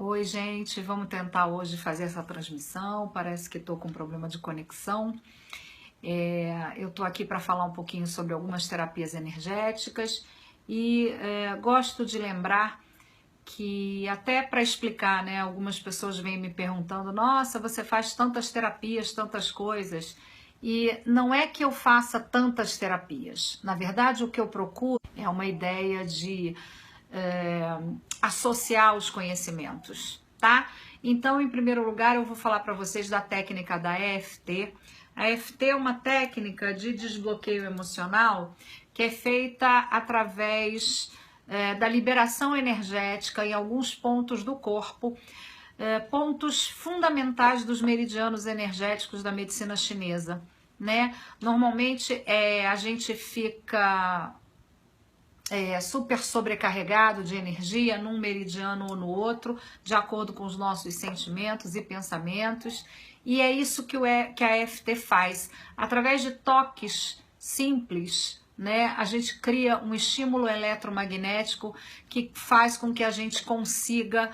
Oi, gente, vamos tentar hoje fazer essa transmissão. Parece que estou com problema de conexão. Eu estou aqui para falar um pouquinho sobre algumas terapias energéticas e gosto de lembrar que até para explicar, né, algumas pessoas vêm me perguntando: nossa, você faz tantas terapias, tantas coisas. E não é que eu faça tantas terapias. Na verdade, o que eu procuro é uma ideia de associar os conhecimentos, tá? Então, em primeiro lugar, eu vou falar para vocês da técnica da EFT. A EFT é uma técnica de desbloqueio emocional que é feita através da liberação energética em alguns pontos do corpo, pontos fundamentais dos meridianos energéticos da medicina chinesa, né? Normalmente a gente fica super sobrecarregado de energia num meridiano ou no outro, de acordo com os nossos sentimentos e pensamentos. E é isso que a EFT faz. Através de toques simples, né, a gente cria um estímulo eletromagnético que faz com que a gente consiga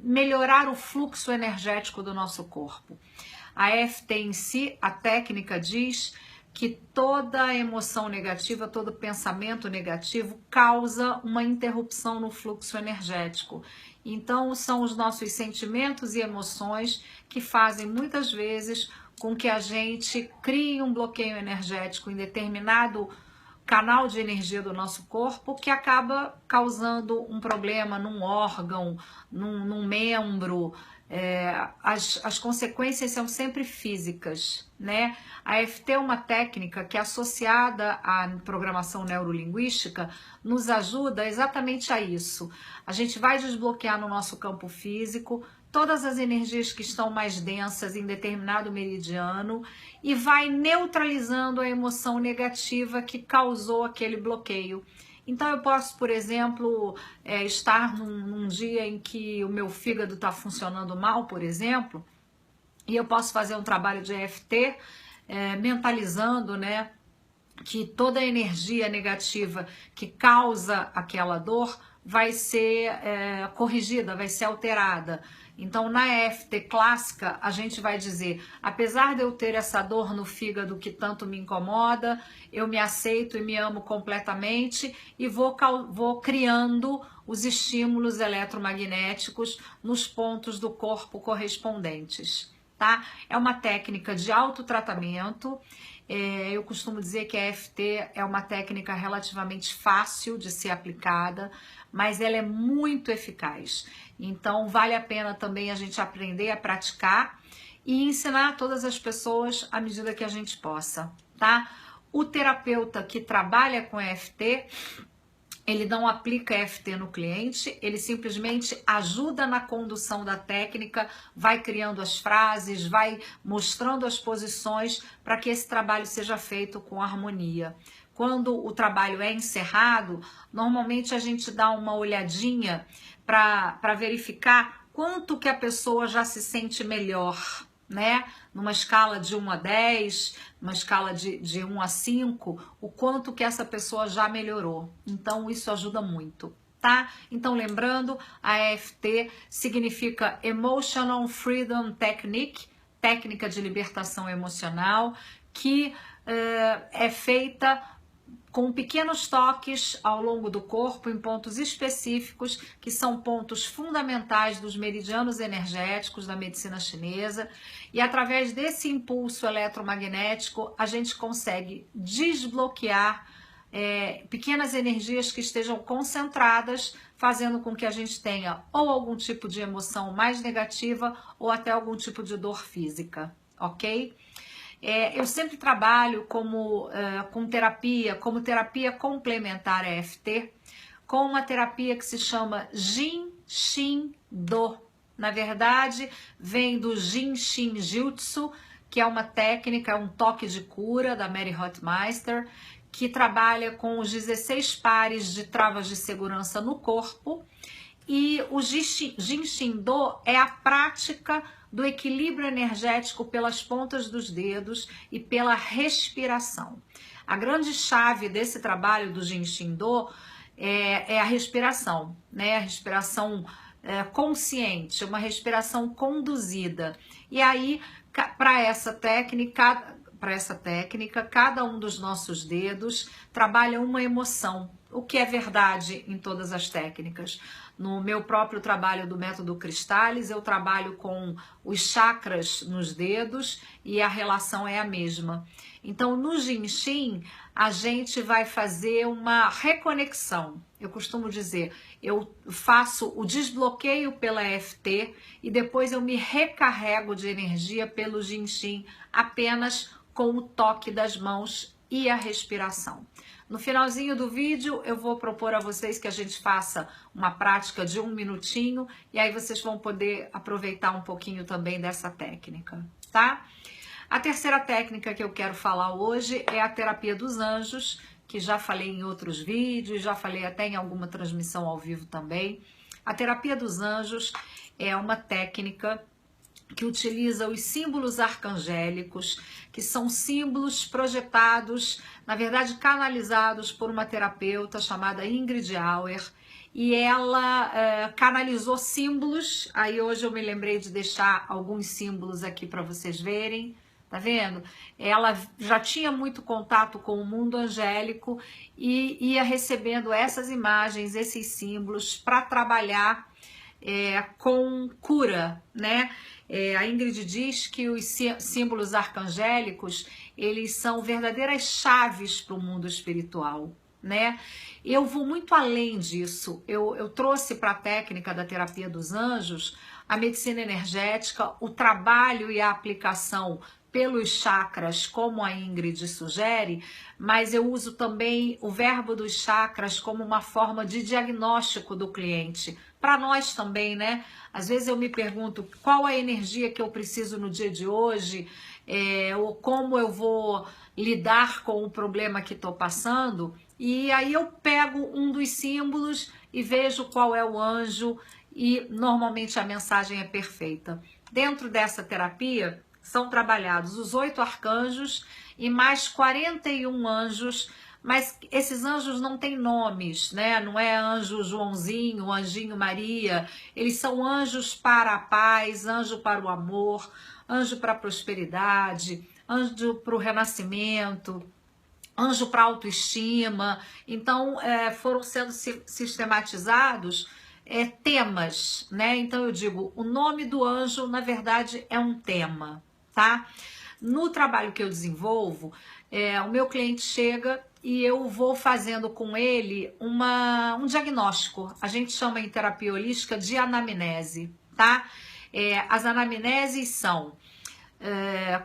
melhorar o fluxo energético do nosso corpo. A EFT em si, a técnica diz que toda emoção negativa, todo pensamento negativo causa uma interrupção no fluxo energético. Então, são os nossos sentimentos e emoções que fazem muitas vezes com que a gente crie um bloqueio energético em determinado canal de energia do nosso corpo, que acaba causando um problema num órgão, num membro. As consequências são sempre físicas, né? A EFT é uma técnica que, associada à programação neurolinguística, nos ajuda exatamente a isso. A gente vai desbloquear no nosso campo físico todas as energias que estão mais densas em determinado meridiano e vai neutralizando a emoção negativa que causou aquele bloqueio. Então eu posso, por exemplo, estar num dia em que o meu fígado está funcionando mal, por exemplo, e eu posso fazer um trabalho de EFT, mentalizando, né, que toda a energia negativa que causa aquela dor vai ser corrigida, vai ser alterada. Então, na EFT clássica, a gente vai dizer: apesar de eu ter essa dor no fígado que tanto me incomoda, eu me aceito e me amo completamente e vou criando os estímulos eletromagnéticos nos pontos do corpo correspondentes, tá? É uma técnica de autotratamento. Eu costumo dizer que a EFT é uma técnica relativamente fácil de ser aplicada, mas ela é muito eficaz. Então, vale a pena também a gente aprender a praticar e ensinar a todas as pessoas à medida que a gente possa, tá? O terapeuta que trabalha com EFT, ele não aplica EFT no cliente, ele simplesmente ajuda na condução da técnica, vai criando as frases, vai mostrando as posições para que esse trabalho seja feito com harmonia. Quando o trabalho é encerrado, normalmente a gente dá uma olhadinha para verificar quanto que a pessoa já se sente melhor, né? Numa escala de 1 a 10, numa escala de 1 a 5, o quanto que essa pessoa já melhorou. Então, isso ajuda muito, tá? Então, lembrando, a EFT significa Emotional Freedom Technique, técnica de libertação emocional, que é feita com pequenos toques ao longo do corpo, em pontos específicos, que são pontos fundamentais dos meridianos energéticos da medicina chinesa, e através desse impulso eletromagnético, a gente consegue desbloquear pequenas energias que estejam concentradas, fazendo com que a gente tenha ou algum tipo de emoção mais negativa, ou até algum tipo de dor física, ok? Eu sempre trabalho com terapia, como terapia complementar à EFT, com uma terapia que se chama Jin Shin Do. Na verdade, vem do Jin Shin Jutsu, que é uma técnica, um toque de cura da Mary Rothmeister, que trabalha com os 16 pares de travas de segurança no corpo. E o Jin Shin Do é a prática do equilíbrio energético pelas pontas dos dedos e pela respiração. A grande chave desse trabalho do Jin Shin Do é a respiração, né? A respiração consciente, uma respiração conduzida. E aí, para essa técnica, cada um dos nossos dedos trabalha uma emoção, o que é verdade em todas as técnicas. No meu próprio trabalho do método Cristális, eu trabalho com os chakras nos dedos e a relação é a mesma. Então, no Jinshin, a gente vai fazer uma reconexão. Eu costumo dizer, eu faço o desbloqueio pela EFT e depois eu me recarrego de energia pelo Jinshin apenas com o toque das mãos e a respiração. No finalzinho do vídeo, eu vou propor a vocês que a gente faça uma prática de 1 minutinho e aí vocês vão poder aproveitar um pouquinho também dessa técnica, tá? A terceira técnica que eu quero falar hoje é a terapia dos anjos, que já falei em outros vídeos, já falei até em alguma transmissão ao vivo também. A terapia dos anjos é uma técnica que utiliza os símbolos arcangélicos, que são símbolos projetados, na verdade canalizados por uma terapeuta chamada Ingrid Auer, e ela canalizou símbolos. Aí hoje eu me lembrei de deixar alguns símbolos aqui para vocês verem, tá vendo? Ela já tinha muito contato com o mundo angélico e ia recebendo essas imagens, esses símbolos para trabalhar com cura, né? A Ingrid diz que os símbolos arcangélicos, eles são verdadeiras chaves para o mundo espiritual, né? Eu vou muito além disso. Eu trouxe para a técnica da terapia dos anjos a medicina energética, o trabalho e a aplicação pelos chakras, como a Ingrid sugere, mas eu uso também o verbo dos chakras como uma forma de diagnóstico do cliente. Para nós também, né? Às vezes eu me pergunto qual a energia que eu preciso no dia de hoje, ou como eu vou lidar com o problema que estou passando, e aí eu pego um dos símbolos e vejo qual é o anjo, e normalmente a mensagem é perfeita. Dentro dessa terapia, são trabalhados os 8 arcanjos e mais 41 anjos, mas esses anjos não têm nomes, né? Não é anjo Joãozinho, anjinho Maria, eles são anjos para a paz, anjo para o amor, anjo para a prosperidade, anjo para o renascimento, anjo para a autoestima. Então, foram sendo sistematizados temas, né? Então eu digo, o nome do anjo, na verdade, é um tema, tá? No trabalho que eu desenvolvo, o meu cliente chega e eu vou fazendo com ele um diagnóstico. A gente chama em terapia holística de anamnese, tá? As anamneses são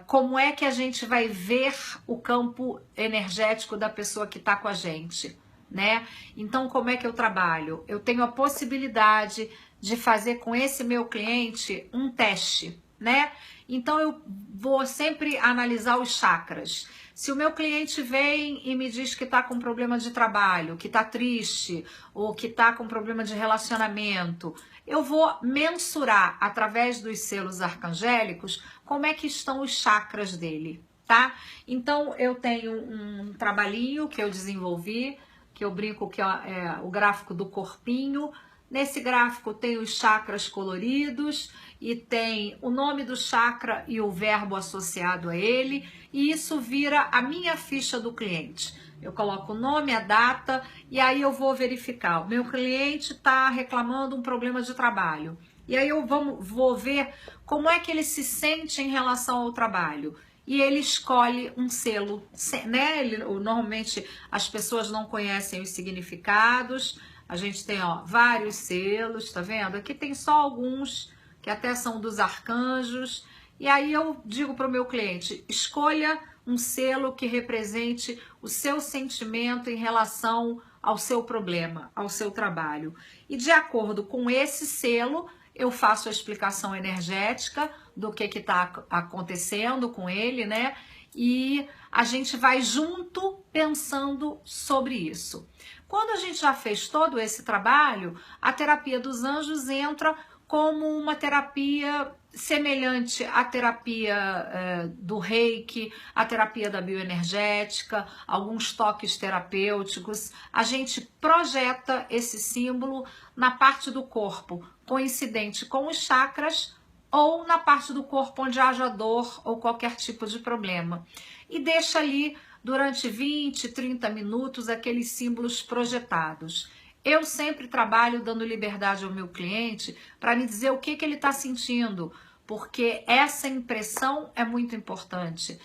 como é que a gente vai ver o campo energético da pessoa que está com a gente, né? Então, como é que eu trabalho? Eu tenho a possibilidade de fazer com esse meu cliente um teste, né? Então, eu vou sempre analisar os chakras. Se o meu cliente vem e me diz que está com problema de trabalho, que está triste, ou que está com problema de relacionamento, eu vou mensurar através dos selos arcangélicos como é que estão os chakras dele, tá? Então, eu tenho um trabalhinho que eu desenvolvi, que eu brinco que é o gráfico do corpinho. Nesse gráfico tem os chakras coloridos e tem o nome do chakra e o verbo associado a ele, e isso vira a minha ficha do cliente. Eu coloco o nome, a data, e aí eu vou verificar. O meu cliente está reclamando um problema de trabalho. E aí eu vou ver como é que ele se sente em relação ao trabalho. E ele escolhe um selo, né? Normalmente as pessoas não conhecem os significados. A gente tem vários selos, tá vendo? Aqui tem só alguns que até são dos arcanjos. E aí eu digo para o meu cliente, escolha um selo que represente o seu sentimento em relação ao seu problema, ao seu trabalho. E de acordo com esse selo, eu faço a explicação energética do que está acontecendo com ele, né? E a gente vai junto pensando sobre isso. Quando a gente já fez todo esse trabalho, a terapia dos anjos entra como uma terapia semelhante à terapia do Reiki, à terapia da bioenergética, alguns toques terapêuticos. A gente projeta esse símbolo na parte do corpo coincidente com os chakras ou na parte do corpo onde haja dor ou qualquer tipo de problema. E deixa ali durante 20, 30 minutos aqueles símbolos projetados. Eu sempre trabalho dando liberdade ao meu cliente para me dizer o que ele está sentindo, porque essa impressão é muito importante.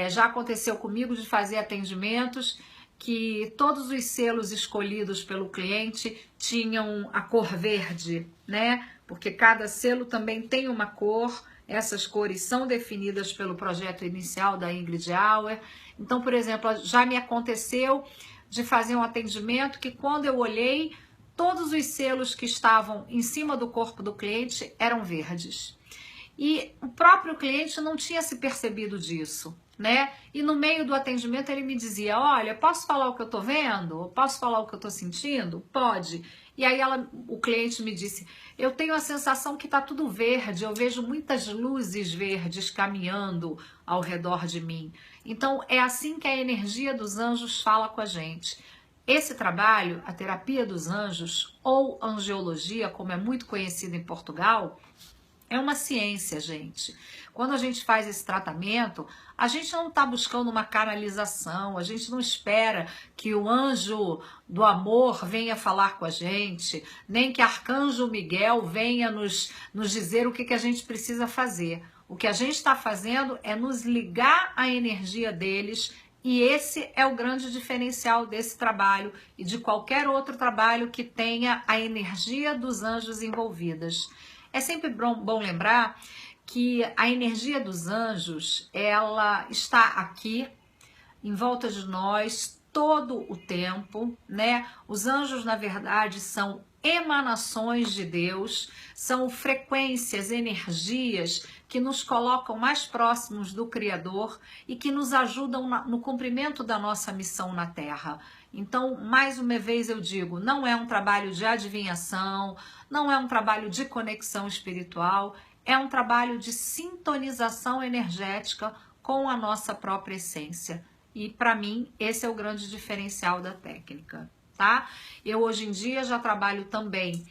Já aconteceu comigo de fazer atendimentos que todos os selos escolhidos pelo cliente tinham a cor verde, né? Porque cada selo também tem uma cor, essas cores são definidas pelo projeto inicial da Ingrid Auer. Então, por exemplo, já me aconteceu de fazer um atendimento que quando eu olhei, todos os selos que estavam em cima do corpo do cliente eram verdes. E o próprio cliente não tinha se percebido disso, né? E no meio do atendimento ele me dizia, olha, posso falar o que eu tô vendo? Posso falar o que eu tô sentindo? Pode. E aí o cliente me disse, eu tenho a sensação que tá tudo verde, eu vejo muitas luzes verdes caminhando ao redor de mim. Então é assim que a energia dos anjos fala com a gente. Esse trabalho, a terapia dos anjos, ou angiologia, como é muito conhecido em Portugal, é uma ciência, gente. Quando a gente faz esse tratamento, a gente não está buscando uma canalização, a gente não espera que o anjo do amor venha falar com a gente, nem que arcanjo Miguel venha nos dizer o que a gente precisa fazer. O que a gente está fazendo é nos ligar à energia deles, e esse é o grande diferencial desse trabalho e de qualquer outro trabalho que tenha a energia dos anjos envolvidas. É sempre bom lembrar que a energia dos anjos, ela está aqui, em volta de nós, todo o tempo, né? Os anjos, na verdade, são emanações de Deus, são frequências, energias que nos colocam mais próximos do Criador e que nos ajudam no cumprimento da nossa missão na Terra. Então, mais uma vez eu digo, não é um trabalho de adivinhação, não é um trabalho de conexão espiritual, é um trabalho de sintonização energética com a nossa própria essência. E para mim, esse é o grande diferencial da técnica, tá? Eu hoje em dia já trabalho também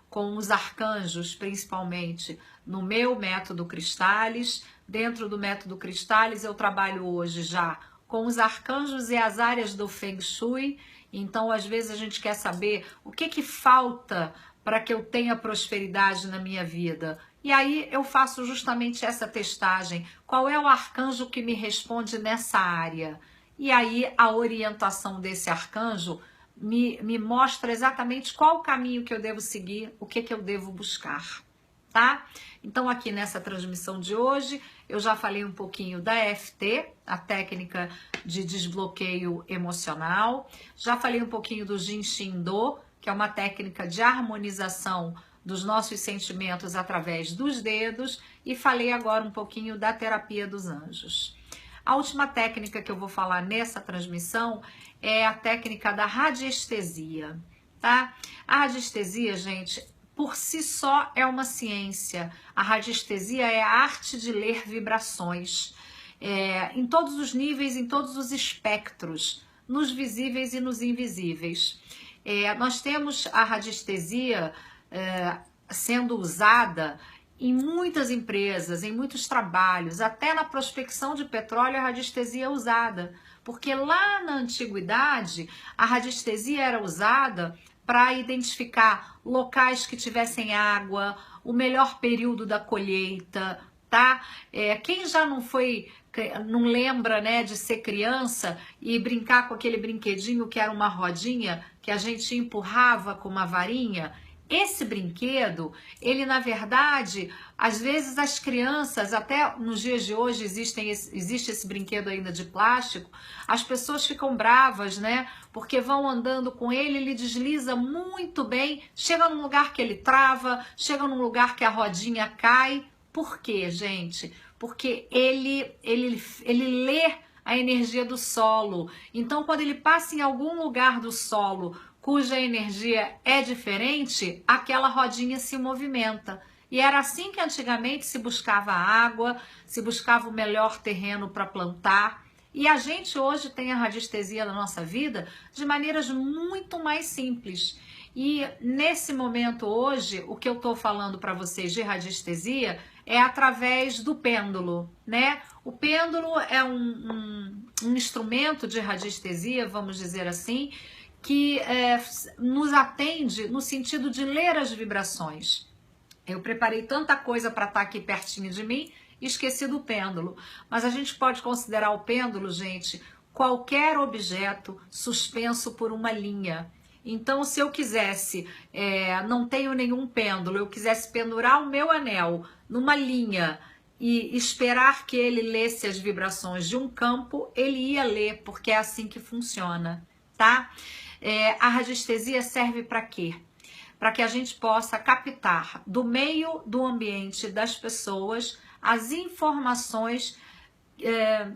com os arcanjos, principalmente no meu método Cristales. Dentro do método Cristales eu trabalho hoje já com os arcanjos e as áreas do Feng Shui. Então, às vezes a gente quer saber o que falta para que eu tenha prosperidade na minha vida. E aí eu faço justamente essa testagem. Qual é o arcanjo que me responde nessa área? E aí a orientação desse arcanjo me mostra exatamente qual o caminho que eu devo seguir, o que eu devo buscar, tá? Então aqui nessa transmissão de hoje, eu já falei um pouquinho da EFT, a técnica de desbloqueio emocional, já falei um pouquinho do Jin Shin Do, que é uma técnica de harmonização dos nossos sentimentos através dos dedos, e falei agora um pouquinho da terapia dos anjos. A última técnica que eu vou falar nessa transmissão é a técnica da radiestesia, tá? A radiestesia, gente, por si só é uma ciência. A radiestesia é a arte de ler vibrações, em todos os níveis, em todos os espectros, nos visíveis e nos invisíveis. Nós temos a radiestesia sendo usada em muitas empresas, em muitos trabalhos, até na prospecção de petróleo a radiestesia é usada, porque lá na antiguidade a radiestesia era usada para identificar locais que tivessem água, o melhor período da colheita, tá? Quem já não lembra, né, de ser criança e brincar com aquele brinquedinho que era uma rodinha que a gente empurrava com uma varinha? Esse brinquedo, ele na verdade, às vezes as crianças, até nos dias de hoje existe esse brinquedo ainda de plástico, as pessoas ficam bravas, né? Porque vão andando com ele desliza muito bem, chega num lugar que ele trava, chega num lugar que a rodinha cai. Por quê, gente? Porque ele lê a energia do solo. Então, quando ele passa em algum lugar do solo cuja energia é diferente, aquela rodinha se movimenta. E era assim que antigamente se buscava água, se buscava o melhor terreno para plantar. E a gente hoje tem a radiestesia na nossa vida de maneiras muito mais simples. E nesse momento hoje, o que eu estou falando para vocês de radiestesia é através do pêndulo, né? O pêndulo é um instrumento de radiestesia, vamos dizer assim, que nos atende no sentido de ler as vibrações. Eu preparei tanta coisa para estar aqui pertinho de mim e esqueci do pêndulo. Mas a gente pode considerar o pêndulo, gente, qualquer objeto suspenso por uma linha. Então, se eu quisesse, não tenho nenhum pêndulo, eu quisesse pendurar o meu anel numa linha e esperar que ele lesse as vibrações de um campo, ele ia ler, porque é assim que funciona, tá? A radiestesia serve para quê? Para que a gente possa captar do meio do ambiente das pessoas as informações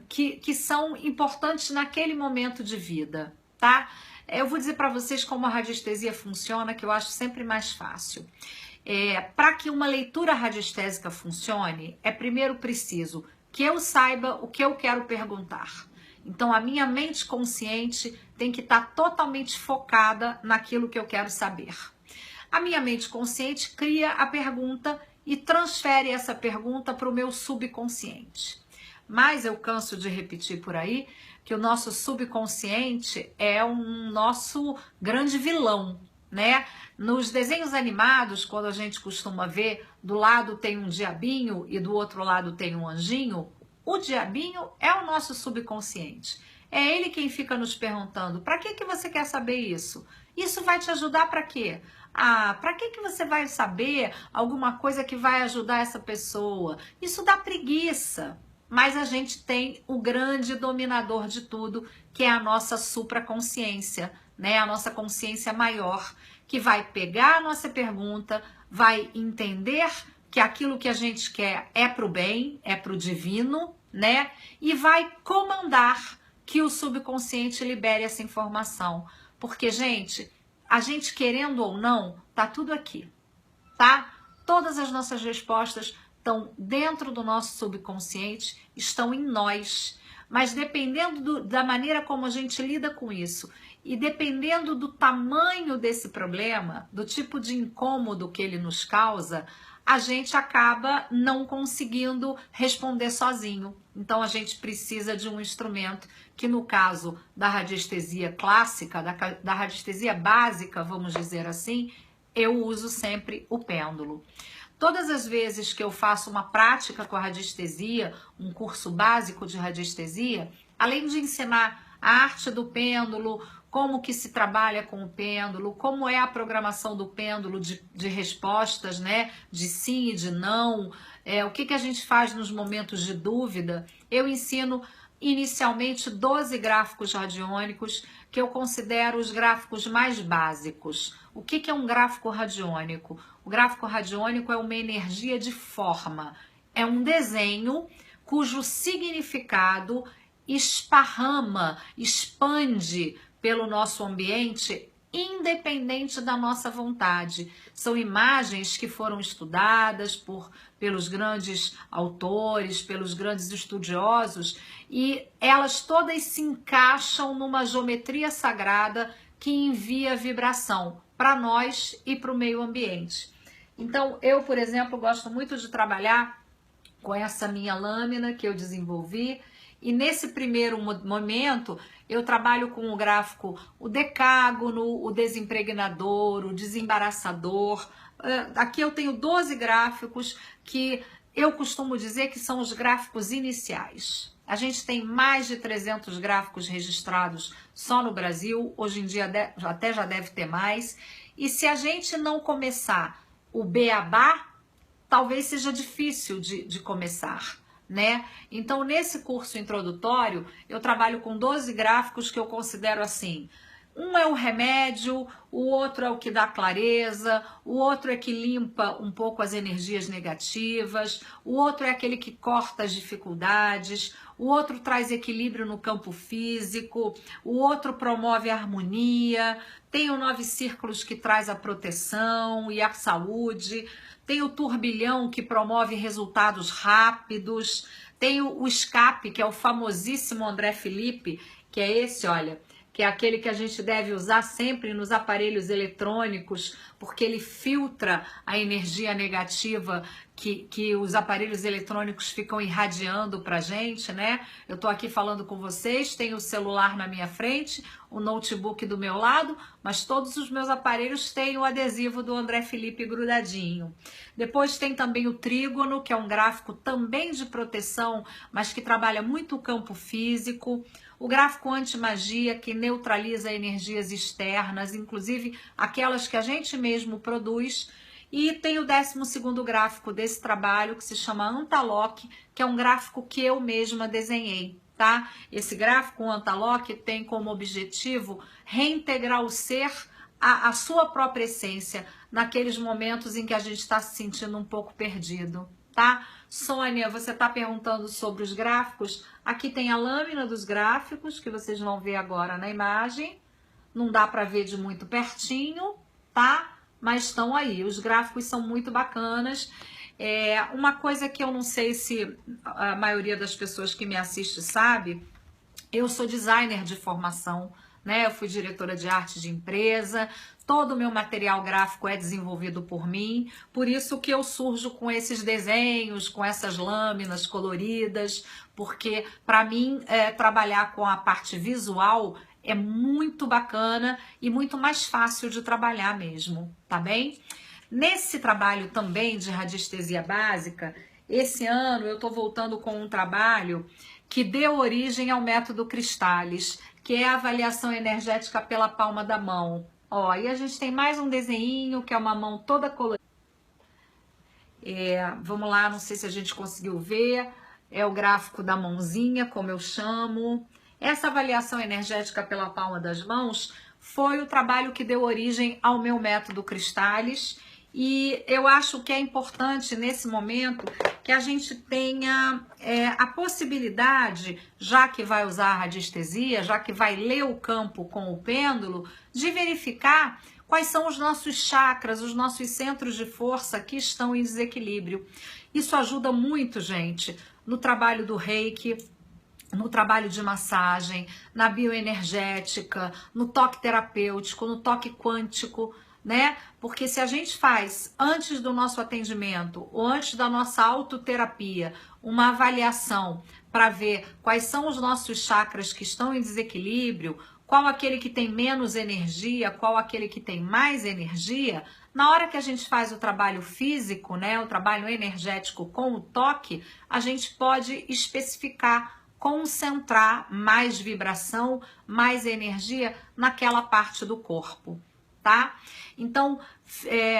que são importantes naquele momento de vida, tá? Eu vou dizer para vocês como a radiestesia funciona, que eu acho sempre mais fácil. Para que uma leitura radiestésica funcione, é primeiro preciso que eu saiba o que eu quero perguntar. Então, a minha mente consciente tem que estar totalmente focada naquilo que eu quero saber. A minha mente consciente cria a pergunta e transfere essa pergunta para o meu subconsciente. Mas eu canso de repetir por aí que o nosso subconsciente é um nosso grande vilão, né? Nos desenhos animados, quando a gente costuma ver, do lado tem um diabinho e do outro lado tem um anjinho, o diabinho é o nosso subconsciente. É ele quem fica nos perguntando: para que você quer saber isso? Isso vai te ajudar para quê? Para que você vai saber alguma coisa que vai ajudar essa pessoa? Isso dá preguiça. Mas a gente tem o grande dominador de tudo, que é a nossa supraconsciência, né? A nossa consciência maior, que vai pegar a nossa pergunta, vai entender que aquilo que a gente quer é para o bem, é para o divino, né? E vai comandar que o subconsciente libere essa informação. Porque, gente, a gente querendo ou não, tá tudo aqui, tá? Todas as nossas respostas estão dentro do nosso subconsciente, estão em nós. Mas dependendo da maneira como a gente lida com isso e dependendo do tamanho desse problema, do tipo de incômodo que ele nos causa, a gente acaba não conseguindo responder sozinho. Então a gente precisa de um instrumento que, no caso da radiestesia clássica, da radiestesia básica, vamos dizer assim, eu uso sempre o pêndulo. Todas as vezes que eu faço uma prática com a radiestesia, um curso básico de radiestesia, além de ensinar a arte do pêndulo, como que se trabalha com o pêndulo, como é a programação do pêndulo de respostas, né? De sim e de não, o que a gente faz nos momentos de dúvida, eu ensino inicialmente 12 gráficos radiônicos, que eu considero os gráficos mais básicos. O que é um gráfico radiônico? O gráfico radiônico é uma energia de forma, é um desenho cujo significado esparrama, expande pelo nosso ambiente, independente da nossa vontade. São imagens que foram estudadas pelos grandes autores, pelos grandes estudiosos, e elas todas se encaixam numa geometria sagrada que envia vibração para nós e para o meio ambiente. Então, eu, por exemplo, gosto muito de trabalhar com essa minha lâmina que eu desenvolvi, e nesse primeiro momento eu trabalho com o gráfico, o decágono, o desimpregnador, o desembaraçador. Aqui eu tenho 12 gráficos que eu costumo dizer que são os gráficos iniciais. A gente tem mais de 300 gráficos registrados só no Brasil, hoje em dia até já deve ter mais. E se a gente não começar o beabá, talvez seja difícil de começar, né? Então, nesse curso introdutório, eu trabalho com 12 gráficos que eu considero assim, Um é o remédio, o outro é o que dá clareza, o outro é que limpa um pouco as energias negativas, o outro é aquele que corta as dificuldades, o outro traz equilíbrio no campo físico, o outro promove a harmonia, tem o 9 círculos que traz a proteção e a saúde, tem o turbilhão que promove resultados rápidos, tem o escape, que é o famosíssimo André Felipe, que é esse, olha, que é aquele que a gente deve usar sempre nos aparelhos eletrônicos, porque ele filtra a energia negativa que os aparelhos eletrônicos ficam irradiando pra gente, né? Eu tô aqui falando com vocês, tenho o celular na minha frente, o notebook do meu lado, mas todos os meus aparelhos têm o adesivo do André Felipe grudadinho. Depois tem também o trígono, que é um gráfico também de proteção, mas que trabalha muito o campo físico. O gráfico anti-magia, que neutraliza energias externas, inclusive aquelas que a gente mesmo produz. E tem o 12º gráfico desse trabalho, que se chama Antalock, que é um gráfico que eu mesma desenhei, tá? Esse gráfico, o Antalock, tem como objetivo reintegrar o ser à sua própria essência, naqueles momentos em que a gente está se sentindo um pouco perdido, tá? Sônia, você está perguntando sobre os gráficos. Aqui tem a lâmina dos gráficos, que vocês vão ver agora na imagem. Não dá para ver de muito pertinho, tá? Mas estão aí. Os gráficos são muito bacanas. Uma coisa que eu não sei se a maioria das pessoas que me assiste sabe, eu sou designer de formação, né? Eu fui diretora de arte de empresa, todo o meu material gráfico é desenvolvido por mim, por isso que eu surjo com esses desenhos, com essas lâminas coloridas, porque para mim trabalhar com a parte visual é muito bacana e muito mais fácil de trabalhar mesmo, tá bem? Nesse trabalho também de radiestesia básica, esse ano eu tô voltando com um trabalho que deu origem ao método Cristais, que é a avaliação energética pela palma da mão. Ó, e a gente tem mais um desenho, que é uma mão toda colorida. Vamos lá, não sei se a gente conseguiu ver. É o gráfico da mãozinha, como eu chamo. Essa avaliação energética pela palma das mãos foi o trabalho que deu origem ao meu método Cristais. E eu acho que é importante nesse momento que a gente tenha a possibilidade, já que vai usar a radiestesia, já que vai ler o campo com o pêndulo, de verificar quais são os nossos chakras, os nossos centros de força que estão em desequilíbrio. Isso ajuda muito, gente, no trabalho do Reiki, no trabalho de massagem, na bioenergética, no toque terapêutico, no toque quântico, né? Porque se a gente faz antes do nosso atendimento ou antes da nossa autoterapia uma avaliação para ver quais são os nossos chakras que estão em desequilíbrio, qual aquele que tem menos energia, qual aquele que tem mais energia, na hora que a gente faz o trabalho físico, né, o trabalho energético com o toque, a gente pode especificar, concentrar mais vibração, mais energia naquela parte do corpo, tá? Então,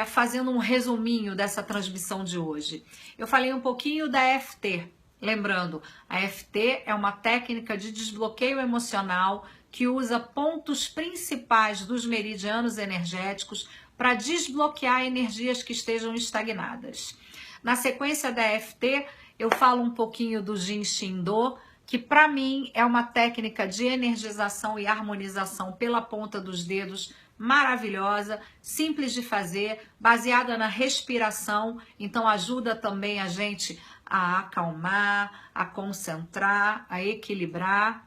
fazendo um resuminho dessa transmissão de hoje, eu falei um pouquinho da EFT. Lembrando, a EFT é uma técnica de desbloqueio emocional que usa pontos principais dos meridianos energéticos para desbloquear energias que estejam estagnadas. Na sequência da EFT, eu falo um pouquinho do Jin Shin Do, que para mim é uma técnica de energização e harmonização pela ponta dos dedos maravilhosa, simples de fazer, baseada na respiração, então ajuda também a gente a acalmar, a concentrar, a equilibrar.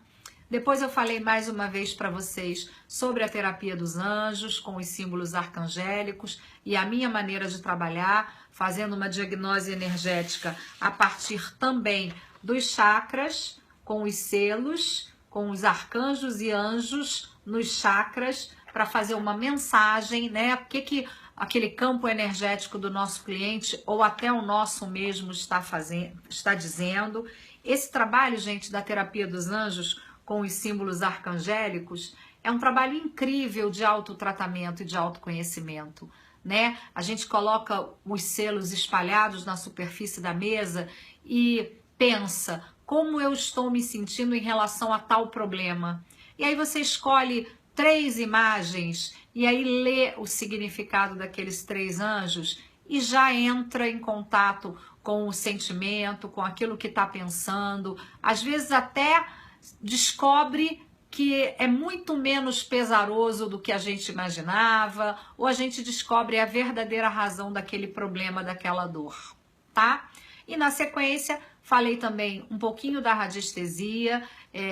Depois eu falei mais uma vez para vocês sobre a terapia dos anjos, com os símbolos arcangélicos e a minha maneira de trabalhar, fazendo uma diagnose energética a partir também dos chakras, com os selos, com os arcanjos e anjos nos chakras, para fazer uma mensagem, né? O que aquele campo energético do nosso cliente ou até o nosso mesmo está dizendo. Esse trabalho, gente, da terapia dos anjos com os símbolos arcangélicos é um trabalho incrível de autotratamento e de autoconhecimento, né? A gente coloca os selos espalhados na superfície da mesa e pensa como eu estou me sentindo em relação a tal problema. E aí você escolhe 3 imagens e aí lê o significado daqueles 3 anjos e já entra em contato com o sentimento, com aquilo que está pensando. Às vezes até descobre que é muito menos pesaroso do que a gente imaginava, ou a gente descobre a verdadeira razão daquele problema, daquela dor, tá? E na sequência, falei também um pouquinho da radiestesia,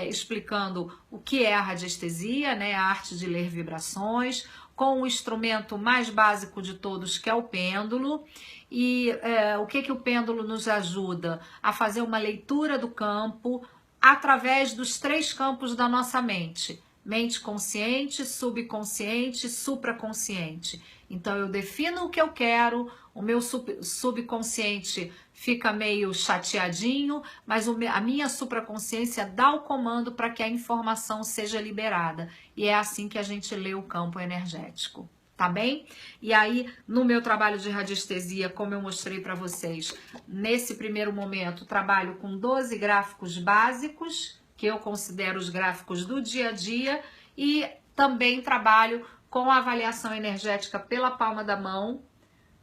explicando o que é a radiestesia, né, a arte de ler vibrações, com o instrumento mais básico de todos, que é o pêndulo. E o que o pêndulo nos ajuda? A fazer uma leitura do campo através dos 3 campos da nossa mente. Mente consciente, subconsciente, supraconsciente. Então eu defino o que eu quero, o meu subconsciente fica meio chateadinho, mas a minha supraconsciência dá o comando para que a informação seja liberada. E é assim que a gente lê o campo energético, tá bem? E aí, no meu trabalho de radiestesia, como eu mostrei para vocês, nesse primeiro momento, trabalho com 12 gráficos básicos, que eu considero os gráficos do dia a dia, e também trabalho com a avaliação energética pela palma da mão,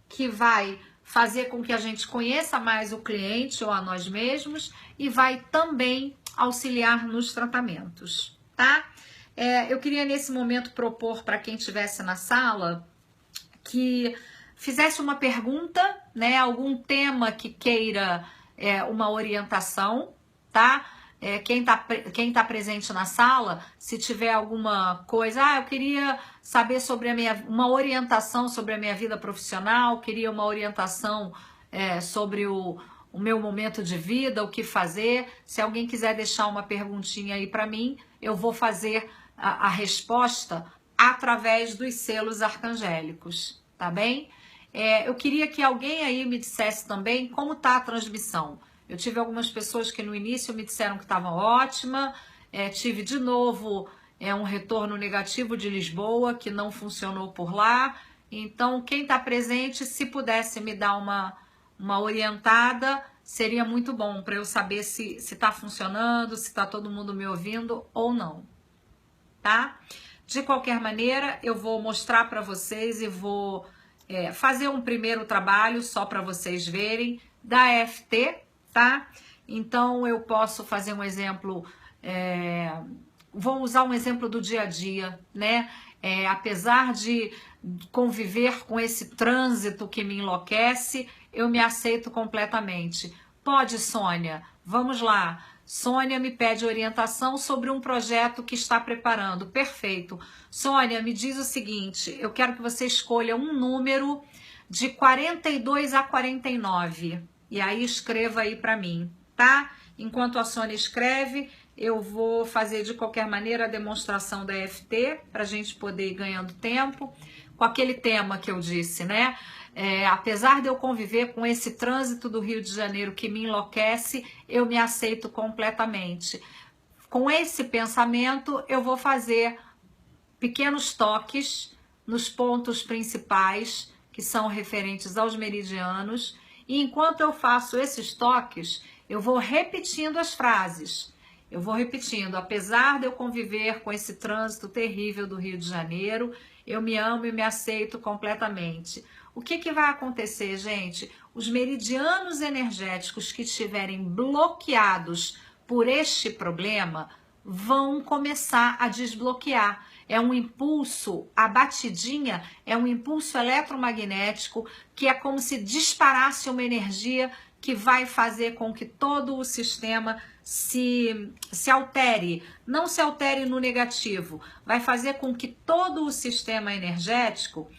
que vai fazer com que a gente conheça mais o cliente ou a nós mesmos e vai também auxiliar nos tratamentos, tá? Eu queria nesse momento propor para quem estivesse na sala que fizesse uma pergunta, né? Algum tema que queira uma orientação, tá? Quem tá presente na sala, se tiver alguma coisa, eu queria saber sobre uma orientação sobre a minha vida profissional, queria uma orientação sobre o meu momento de vida, o que fazer. Se alguém quiser deixar uma perguntinha aí para mim, eu vou fazer a resposta através dos selos arcangélicos, tá bem? Eu queria que alguém aí me dissesse também como tá a transmissão. Eu tive algumas pessoas que no início me disseram que estava ótima, tive de novo um retorno negativo de Lisboa, que não funcionou por lá. Então, quem está presente, se pudesse me dar uma orientada, seria muito bom para eu saber se está funcionando, se está todo mundo me ouvindo ou não, tá? De qualquer maneira, eu vou mostrar para vocês e vou fazer um primeiro trabalho só para vocês verem da EFT, tá? Então eu posso fazer um exemplo, vou usar um exemplo do dia a dia, né? Apesar de conviver com esse trânsito que me enlouquece, eu me aceito completamente. Pode, Sônia? Vamos lá. Sônia me pede orientação sobre um projeto que está preparando. Perfeito. Sônia, me diz o seguinte, eu quero que você escolha um número de 42 a 49. E aí escreva aí para mim, tá? Enquanto a Sônia escreve, eu vou fazer de qualquer maneira a demonstração da EFT, para a gente poder ir ganhando tempo, com aquele tema que eu disse, né? Apesar de eu conviver com esse trânsito do Rio de Janeiro que me enlouquece, eu me aceito completamente. Com esse pensamento, eu vou fazer pequenos toques nos pontos principais, que são referentes aos meridianos, e enquanto eu faço esses toques, eu vou repetindo as frases. Eu vou repetindo, apesar de eu conviver com esse trânsito terrível do Rio de Janeiro, eu me amo e me aceito completamente. O que vai acontecer, gente? Os meridianos energéticos que estiverem bloqueados por este problema vão começar a desbloquear. É um impulso, a batidinha é um impulso eletromagnético que é como se disparasse uma energia que vai fazer com que todo o sistema se altere, não se altere no negativo, vai fazer com que todo o sistema energético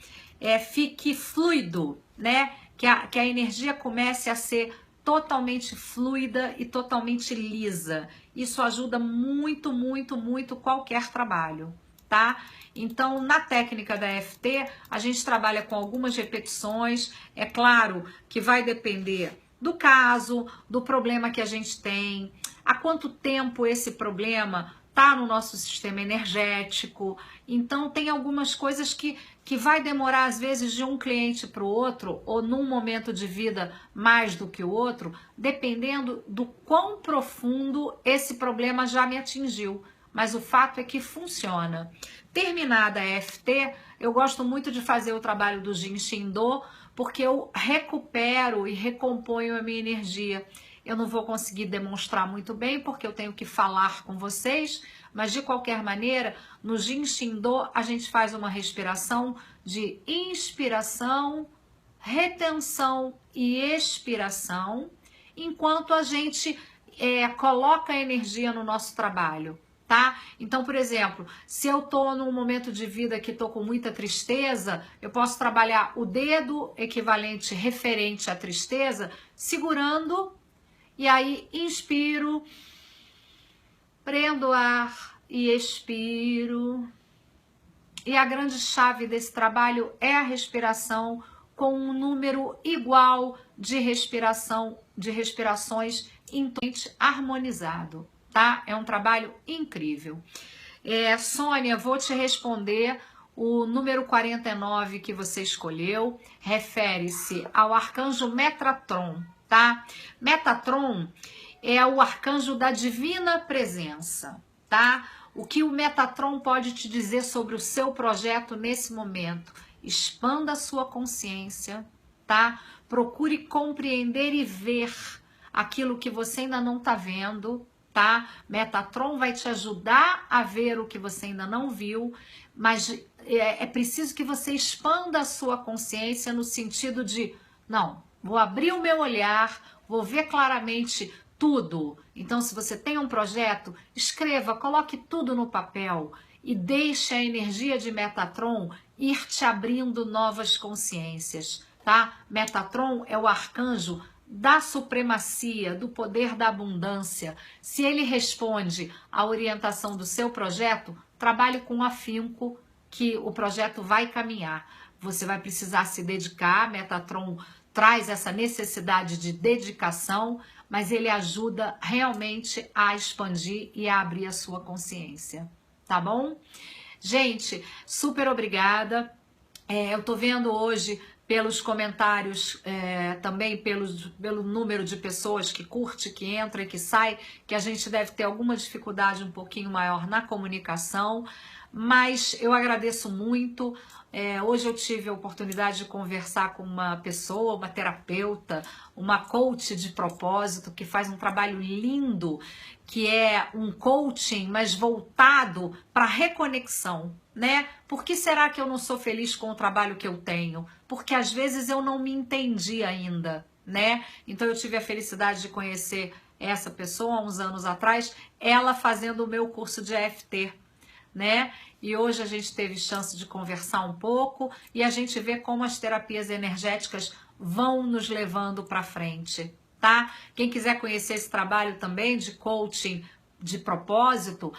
fique fluido, né? Que a energia comece a ser totalmente fluida e totalmente lisa. Isso ajuda muito, muito, muito qualquer trabalho, tá? Então, na técnica da EFT, a gente trabalha com algumas repetições. É claro que vai depender do caso, do problema que a gente tem, há quanto tempo esse problema está no nosso sistema energético. Então, tem algumas coisas que vai demorar, às vezes, de um cliente para o outro, ou num momento de vida mais do que o outro, dependendo do quão profundo esse problema já me atingiu. mas o fato é que funciona. Terminada a EFT, eu gosto muito de fazer o trabalho do Jin Shin Do, porque eu recupero e recomponho a minha energia. Eu não vou conseguir demonstrar muito bem, porque eu tenho que falar com vocês, mas de qualquer maneira, no Jin Shin Do, a gente faz uma respiração de inspiração, retenção e expiração, enquanto a gente coloca energia no nosso trabalho, tá? Então, por exemplo, se eu tô num momento de vida que tô com muita tristeza, eu posso trabalhar o dedo equivalente referente à tristeza, segurando, e aí inspiro, prendo o ar e expiro. E a grande chave desse trabalho é a respiração, com um número igual de respirações intuitivamente harmonizado, tá? É um trabalho incrível. Sônia, vou te responder. O número 49 que você escolheu refere-se ao arcanjo Metatron, tá? Metatron é o arcanjo da divina presença, tá? O que o Metatron pode te dizer sobre o seu projeto nesse momento? Expanda a sua consciência, tá? Procure compreender e ver aquilo que você ainda não está vendo, tá? Metatron vai te ajudar a ver o que você ainda não viu, mas é preciso que você expanda a sua consciência no sentido de, não, vou abrir o meu olhar, vou ver claramente tudo. Então, se você tem um projeto, escreva, coloque tudo no papel e deixe a energia de Metatron ir te abrindo novas consciências, tá? Metatron é o arcanjo da supremacia, do poder da abundância. Se ele responde à orientação do seu projeto, trabalhe com afinco que o projeto vai caminhar. Você vai precisar se dedicar, Metatron traz essa necessidade de dedicação, mas ele ajuda realmente a expandir e a abrir a sua consciência, tá bom? Gente, super obrigada. Eu tô vendo hoje pelos comentários, também pelo número de pessoas que curte, que entra e que sai, que a gente deve ter alguma dificuldade um pouquinho maior na comunicação, mas eu agradeço muito. Hoje eu tive a oportunidade de conversar com uma pessoa, uma terapeuta, uma coach de propósito, que faz um trabalho lindo, que é um coaching, mas voltado para reconexão, né? Por que será que eu não sou feliz com o trabalho que eu tenho? Porque às vezes eu não me entendi ainda, né? Então eu tive a felicidade de conhecer essa pessoa há uns anos atrás, ela fazendo o meu curso de EFT, né? E hoje a gente teve chance de conversar um pouco e a gente vê como as terapias energéticas vão nos levando para frente, tá? Quem quiser conhecer esse trabalho também de coaching de propósito,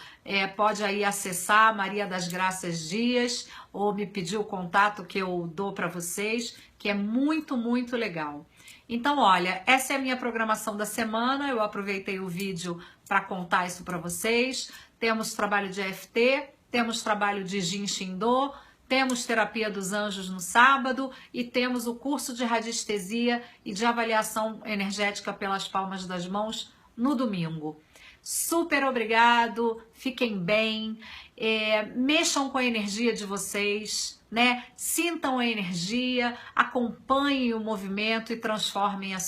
pode aí acessar Maria das Graças Dias ou me pedir o contato que eu dou para vocês, que é muito, muito legal. Então, olha, essa é a minha programação da semana. Eu aproveitei o vídeo para contar isso para vocês. Temos trabalho de EFT, temos trabalho de Jin Shin Do, temos terapia dos anjos no sábado e temos o curso de radiestesia e de avaliação energética pelas palmas das mãos no domingo. Super obrigado, fiquem bem, mexam com a energia de vocês, né? Sintam a energia, acompanhem o movimento e transformem a